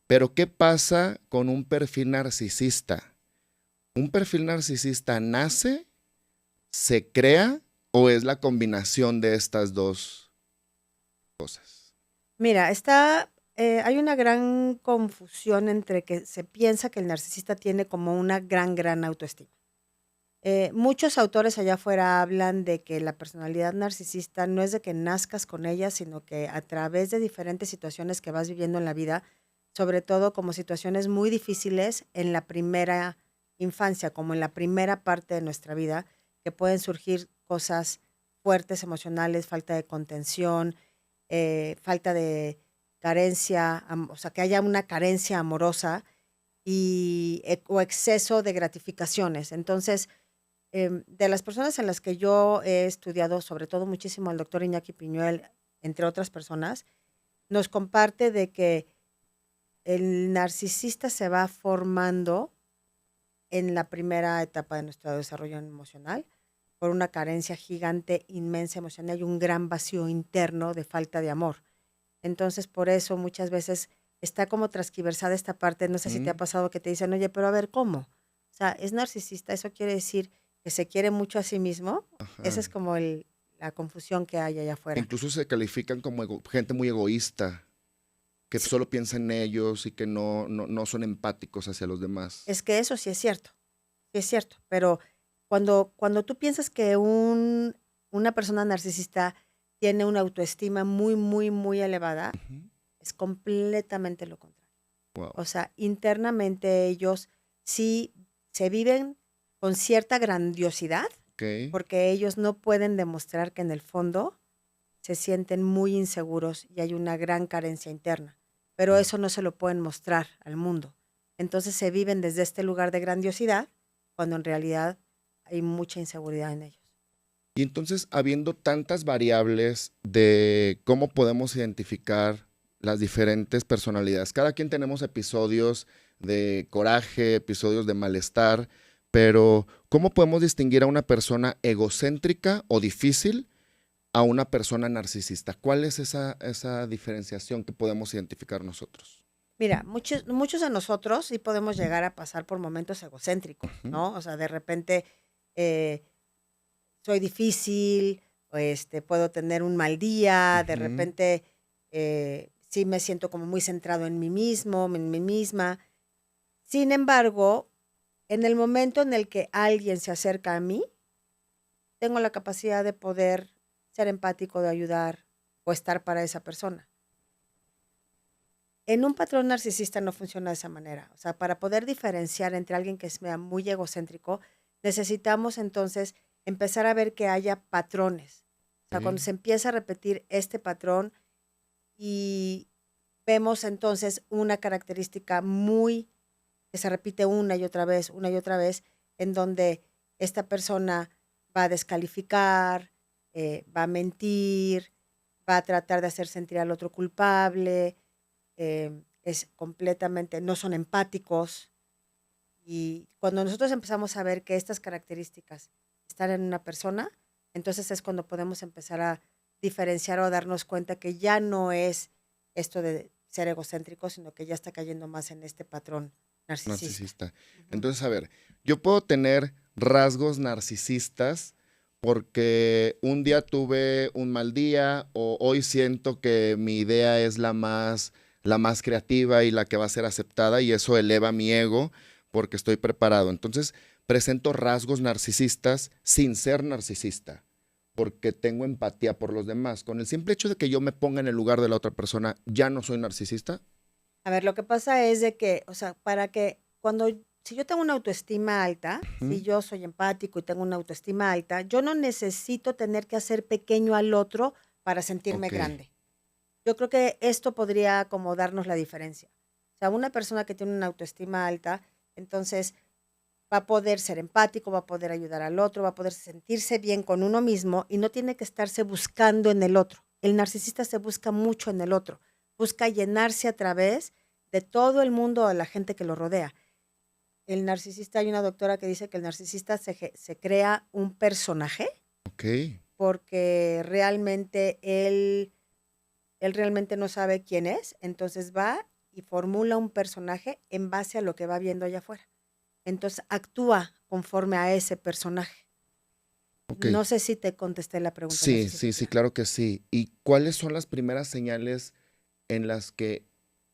Pero ¿qué pasa con un perfil narcisista? ¿Un perfil narcisista nace, se crea o es la combinación de estas dos cosas? Mira, hay una gran confusión entre que se piensa que el narcisista tiene como una gran autoestima. Muchos autores allá afuera hablan de que la personalidad narcisista no es de que nazcas con ella, sino que a través de diferentes situaciones que vas viviendo en la vida, sobre todo como situaciones muy difíciles en la primera infancia, como en la primera parte de nuestra vida, que pueden surgir cosas fuertes emocionales, falta de contención, falta de carencia, o sea, que haya una carencia amorosa o exceso de gratificaciones. Entonces, de las personas en las que yo he estudiado, sobre todo muchísimo el doctor Iñaki Piñuel, entre otras personas, nos comparte de que el narcisista se va formando en la primera etapa de nuestro desarrollo emocional por una carencia gigante, inmensa emocional y un gran vacío interno de falta de amor. Entonces, por eso muchas veces está como transquiversada esta parte. No sé si te ha Mm, pasado que te dicen, oye, pero a ver, ¿cómo? O sea, es narcisista, eso quiere decir que se quiere mucho a sí mismo. Esa ajá. es como la confusión que hay allá afuera. Incluso se califican como gente muy egoísta, que Sí, solo piensa en ellos y que no son empáticos hacia los demás. es que eso sí es cierto, pero cuando tú piensas que una persona narcisista tiene una autoestima muy elevada, es completamente lo contrario. Wow. O sea, internamente ellos sí se viven con cierta grandiosidad, Ok. porque ellos no pueden demostrar que en el fondo se sienten muy inseguros y hay una gran carencia interna, pero Mm. eso no se lo pueden mostrar al mundo. Entonces se viven desde este lugar de grandiosidad cuando en realidad hay mucha inseguridad en ellos. Y entonces, habiendo tantas variables de cómo podemos identificar las diferentes personalidades, cada quien tenemos episodios de coraje, episodios de malestar, pero ¿cómo podemos distinguir a una persona egocéntrica o difícil a una persona narcisista? ¿Cuál es esa diferenciación que podemos identificar nosotros? Mira, muchos de nosotros sí podemos llegar a pasar por momentos egocéntricos, Ujú, ¿no? O sea, de repente eh, soy difícil, puedo tener un mal día, de ujú, repente sí me siento como muy centrado en mí mismo, en mí misma. Sin embargo, en el momento en el que alguien se acerca a mí, tengo la capacidad de poder ser empático, de ayudar o estar para esa persona. En un patrón narcisista no funciona de esa manera. O sea, para poder diferenciar entre alguien que sea muy egocéntrico, necesitamos entonces empezar a ver que haya patrones. O sea, cuando ok, se empieza a repetir este patrón y vemos entonces una característica muy que se repite una y otra vez, en donde esta persona va a descalificar, va a mentir, va a tratar de hacer sentir al otro culpable, es completamente, no son empáticos. Y cuando nosotros empezamos a ver que estas características están en una persona, entonces es cuando podemos empezar a diferenciar o darnos cuenta que ya no es esto de ser egocéntrico, sino que ya está cayendo más en este patrón narcisista. narcisista. Ujú. Entonces, a ver, yo puedo tener rasgos narcisistas porque un día tuve un mal día o hoy siento que mi idea es la más creativa y la que va a ser aceptada y eso eleva mi ego porque estoy preparado. Entonces, presento rasgos narcisistas sin ser narcisista porque tengo empatía por los demás. Con el simple hecho de que yo me ponga en el lugar de la otra persona, ¿ya no soy narcisista? A ver, lo que pasa es de que, o sea, si yo tengo una autoestima alta, Ujú, si yo soy empático y tengo una autoestima alta, yo no necesito tener que hacer pequeño al otro para sentirme ok. grande. Yo creo que esto podría como darnos la diferencia. O sea, una persona que tiene una autoestima alta, entonces va a poder ser empático, va a poder ayudar al otro, va a poder sentirse bien con uno mismo y no tiene que estarse buscando en el otro. El narcisista se busca mucho en el otro, busca llenarse a través de todo el mundo, a la gente que lo rodea. El narcisista, hay una doctora que dice que el narcisista se crea un personaje Ok. porque realmente él realmente no sabe quién es, entonces va y formula un personaje en base a lo que va viendo allá afuera. Entonces actúa conforme a ese personaje. Ok. No sé si te contesté la pregunta, no sé Sí, si fue sí, sí, clara. claro que sí. ¿Y cuáles son las primeras señales en las que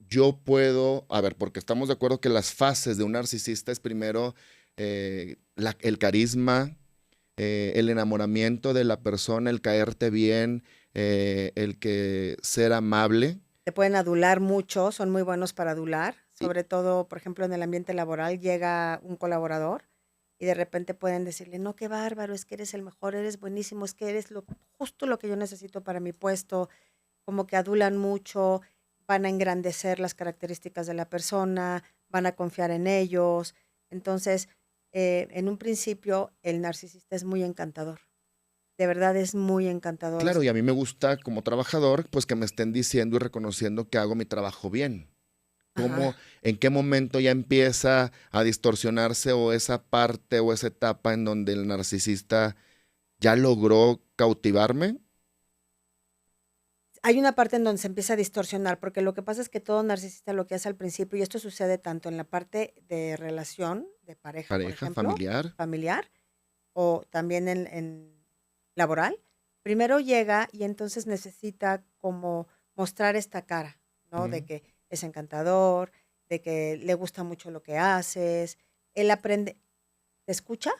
yo puedo, a ver, porque estamos de acuerdo que las fases de un narcisista es primero el carisma, el enamoramiento de la persona, el caerte bien, el que ser amable. Te pueden adular mucho, son muy buenos para adular, Y, sobre todo, por ejemplo, en el ambiente laboral llega un colaborador y de repente pueden decirle, no, qué bárbaro, es que eres el mejor, eres buenísimo, es que eres justo lo que yo necesito para mi puesto, como que adulan mucho, van a engrandecer las características de la persona, van a confiar en ellos. Entonces, en un principio, el narcisista es muy encantador, de verdad es muy encantador. O claro, sea, y a mí me gusta como trabajador, pues que me estén diciendo y reconociendo que hago mi trabajo bien. ajá. ¿Cómo, en qué momento ya empieza a distorsionarse o esa parte o esa etapa en donde el narcisista ya logró cautivarme? Hay una parte en donde se empieza a distorsionar, porque lo que pasa es que todo narcisista lo que hace al principio, y esto sucede tanto en la parte de relación, de pareja, por Pareja, ejemplo, familiar. familiar, o también en laboral, primero llega y entonces necesita como mostrar esta cara, ¿no? De Ujú. que es encantador, de que le gusta mucho lo que haces, él aprende, te escucha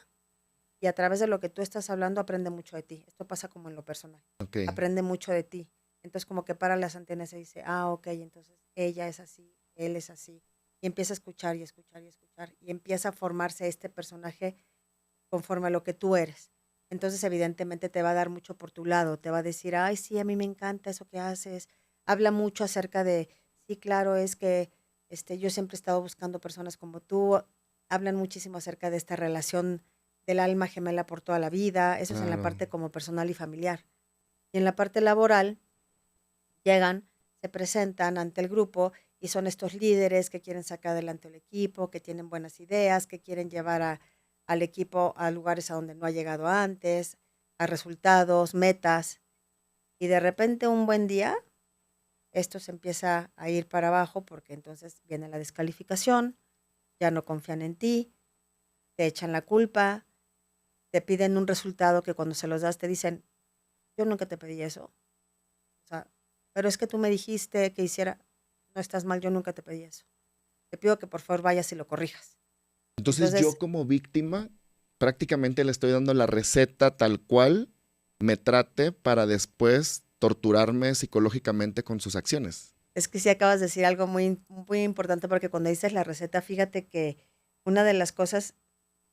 y a través de lo que tú estás hablando aprende mucho de ti. Esto pasa como en lo personal. Ok. Aprende mucho de ti. Entonces como que para las antenas y dice, ah, ok, entonces ella es así, él es así. Y empieza a escuchar y escuchar y escuchar. Y empieza a formarse este personaje conforme a lo que tú eres. Entonces evidentemente te va a dar mucho por tu lado. Te va a decir, ay, sí, a mí me encanta eso que haces. Habla mucho acerca de, sí, claro, es que yo siempre he estado buscando personas como tú. Hablan muchísimo acerca de esta relación del alma gemela por toda la vida. Eso es en la Claro. parte como personal y familiar. Y en la parte laboral, llegan, se presentan ante el grupo y son estos líderes que quieren sacar adelante el equipo, que tienen buenas ideas, que quieren llevar al equipo a lugares a donde no ha llegado antes, a resultados, metas. Y de repente un buen día, esto se empieza a ir para abajo porque entonces viene la descalificación, ya no confían en ti, te echan la culpa, te piden un resultado que cuando se los das te dicen, yo nunca te pedí eso. O sea, pero es que tú me dijiste que hiciera, no estás mal, yo nunca te pedí eso. Te pido que por favor vayas y lo corrijas. Entonces yo Entonces, como víctima prácticamente le estoy dando la receta tal cual me trate para después torturarme psicológicamente con sus acciones. es que sí acabas de decir algo muy, muy importante porque cuando dices la receta, fíjate que una de las cosas,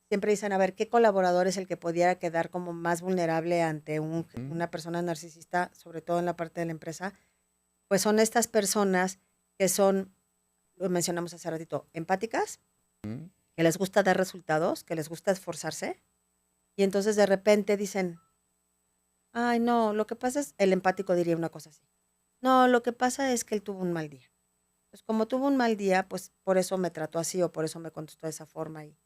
siempre dicen, a ver, ¿qué colaborador es el que pudiera quedar como más vulnerable ante Ujú, una persona narcisista, sobre todo en la parte de la empresa? Pues son estas personas que son, lo mencionamos hace ratito, empáticas, ujú. que les gusta dar resultados, que les gusta esforzarse, y entonces de repente dicen, ay, no, lo que pasa es, el empático diría una cosa así. No, lo que pasa es que él tuvo un mal día. Pues como tuvo un mal día, pues por eso me trató así o por eso me contestó de esa forma y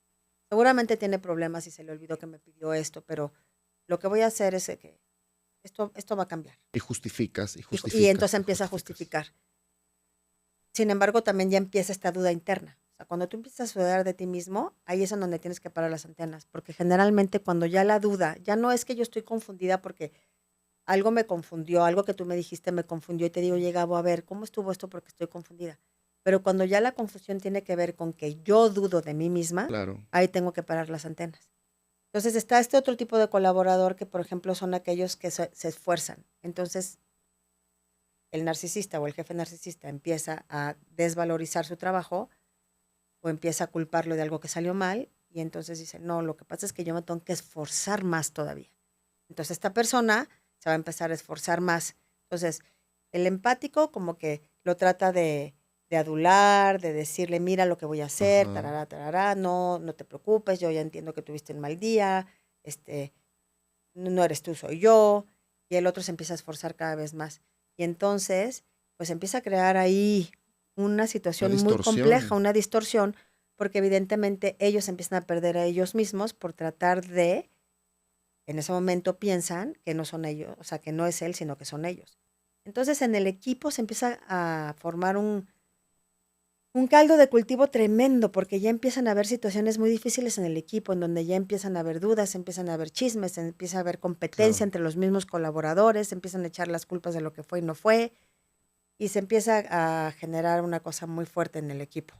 seguramente tiene problemas y se le olvidó que me pidió esto, pero lo que voy a hacer es que esto va a cambiar. Y justificas, y Y justificas, entonces y empieza a justificas. justificar. Sin embargo, también ya empieza esta duda interna. O sea, cuando tú empiezas a dudar de ti mismo, ahí es en donde tienes que parar las antenas, porque generalmente cuando ya la duda, ya no es que yo estoy confundida porque algo me confundió, algo que tú me dijiste me confundió y te digo, llegaba a ver, ¿cómo estuvo esto? Porque estoy confundida. Pero cuando ya la confusión tiene que ver con que yo dudo de mí misma, Claro. ahí tengo que parar las antenas. Entonces está este otro tipo de colaborador que, por ejemplo, son aquellos que se esfuerzan. Entonces el narcisista o el jefe narcisista empieza a desvalorizar su trabajo o empieza a culparlo de algo que salió mal y entonces dice, no, lo que pasa es que yo me tengo que esforzar más todavía. Entonces esta persona se va a empezar a esforzar más. Entonces, el empático como que lo trata de adular, de decirle, mira lo que voy a hacer, Ajá. tarará, tarará, no, no te preocupes, yo ya entiendo que tuviste un mal día, no eres tú, soy yo, y el otro se empieza a esforzar cada vez más. Y entonces, pues empieza a crear ahí una Una situación muy compleja, distorsión. una distorsión, porque evidentemente ellos empiezan a perder a ellos mismos por tratar de, en ese momento piensan que no son ellos, o sea, que no es él, sino que son ellos. Entonces en el equipo se empieza a formar un caldo de cultivo tremendo, porque ya empiezan a haber situaciones muy difíciles en el equipo, en donde ya empiezan a haber dudas, empiezan a haber chismes, empieza a haber competencia Claro. entre los mismos colaboradores, empiezan a echar las culpas de lo que fue y no fue, y se empieza a generar una cosa muy fuerte en el equipo.